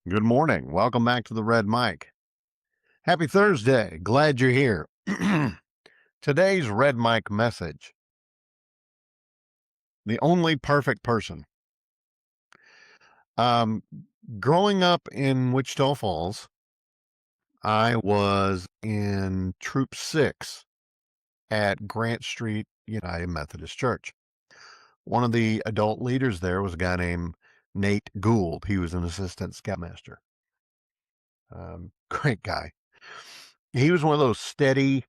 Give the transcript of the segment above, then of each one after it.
Good morning. Welcome back to the Red Mic. Happy Thursday. Glad you're here. Today's Red Mic message: the only perfect person. Um, Growing up in Wichita Falls, I was in Troop 6 at Grant Street United Methodist Church. One of the adult leaders there was a guy named Nate Gould. He was an assistant scoutmaster. Great guy. He was one of those steady,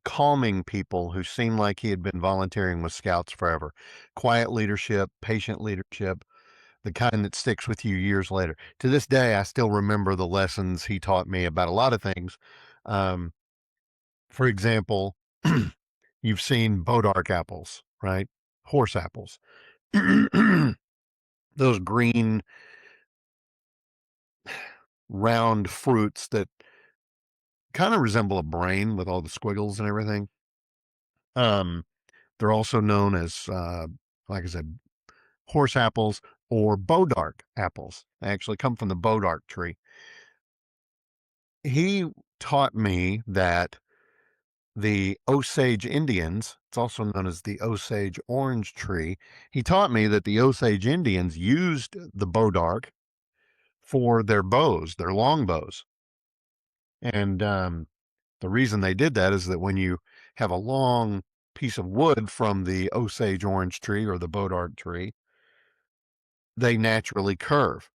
calming people who seemed like he had been volunteering with scouts forever. Quiet leadership, patient leadership, the kind that sticks with you years later. To this day, I still remember the lessons he taught me about a lot of things. Um, for example, you've seen Bodark apples, right? Horse apples. Those green, round fruits that kind of resemble a brain with all the squiggles and everything. Um, they're also known as, like I said, horse apples or Bodark apples. They actually come from the Bodark tree. He taught me that the Osage Indians, it's also known as the Osage orange tree. He taught me that the Osage Indians used the Bodark for their bows, their long bows. And the reason they did that is that when you have a long piece of wood from the Osage orange tree or the Bodark tree, they naturally curve.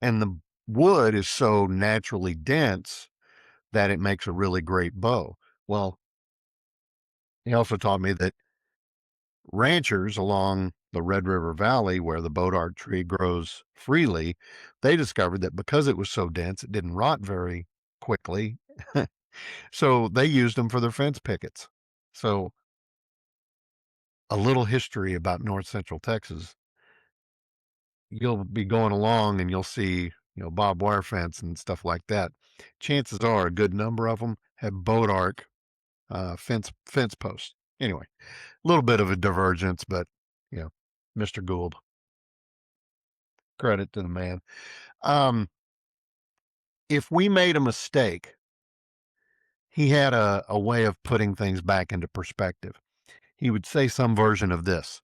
And the wood is so naturally dense that it makes a really great bow. Well, he also taught me that ranchers along the Red River Valley, where the Bodark tree grows freely, they discovered that because it was so dense, it didn't rot very quickly. So they used them for their fence pickets. So a little history about North Central Texas. You'll be going along and you'll see, barbed wire fence and stuff like that. Chances are a good number of them have Bodark fence posts. Anyway, a little bit of a divergence, but you know, Mr. Gould, credit to the man. Um, if we made a mistake, he had a way of putting things back into perspective. He would say some version of this: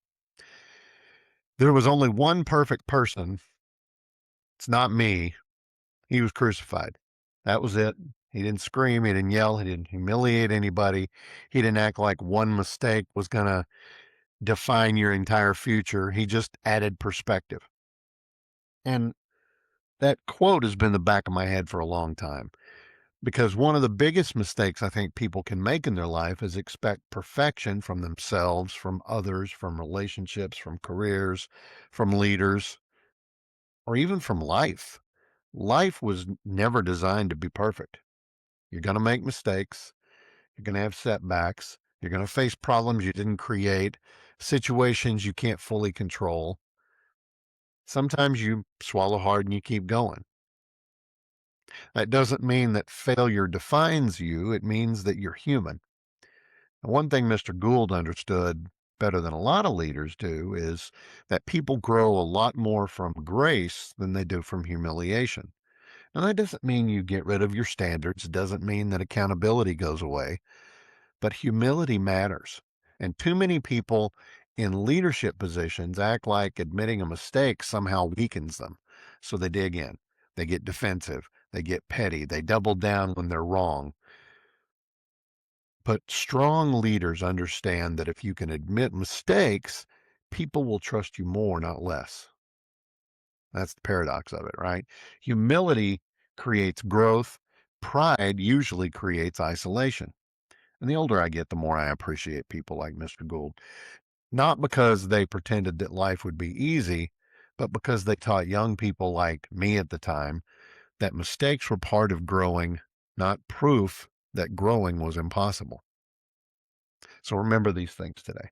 there was only one perfect person. It's not me. He was crucified. That was it. He didn't scream. He didn't yell. He didn't humiliate anybody. He didn't act like one mistake was going to define your entire future. He just added perspective. And that quote has been in the back of my head for a long time, because one of the biggest mistakes I think people can make in their life is expect perfection from themselves, from others, from relationships, from careers, from leaders, or even from life. Life was never designed to be perfect. You're going to make mistakes. You're going to have setbacks. You're going to face problems you didn't create, situations you can't fully control. Sometimes you swallow hard and you keep going. That doesn't mean that failure defines you. It means that you're human. And one thing Mr. Gould understood better than a lot of leaders do is that people grow a lot more from grace than they do from humiliation. Now, that doesn't mean you get rid of your standards. It doesn't mean that accountability goes away, but humility matters. And too many people in leadership positions act like admitting a mistake somehow weakens them. So they dig in, they get defensive, they get petty, they double down when they're wrong. But strong leaders understand that if you can admit mistakes, people will trust you more, not less. That's the paradox of it, right? Humility creates growth. Pride usually creates isolation. And the older I get, the more I appreciate people like Mr. Gould. Not because they pretended that life would be easy, but because they taught young people like me at the time that mistakes were part of growing, not proof that growing was impossible. So remember these things today.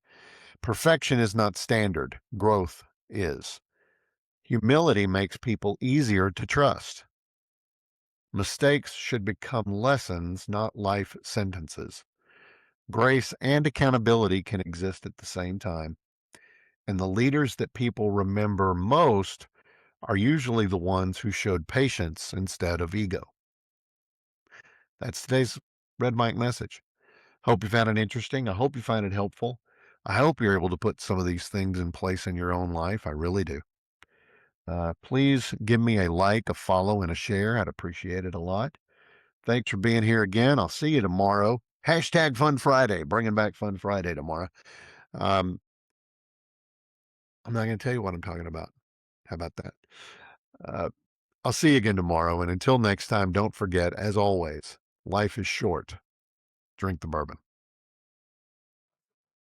Perfection is not standard, growth is. Humility makes people easier to trust. Mistakes should become lessons, not life sentences. Grace and accountability can exist at the same time. And the leaders that people remember most are usually the ones who showed patience instead of ego. That's today's Red Mike message. Hope you found it interesting. I hope you find it helpful. I hope you're able to put some of these things in place in your own life. I really do. Please give me a like, a follow, and a share. I'd appreciate it a lot. Thanks for being here again. I'll see you tomorrow. Hashtag Fun Friday, bringing back Fun Friday tomorrow. Um, I'm not going to tell you what I'm talking about. How about that? Uh, I'll see you again tomorrow. And until next time, don't forget, as always, life is short. Drink the bourbon.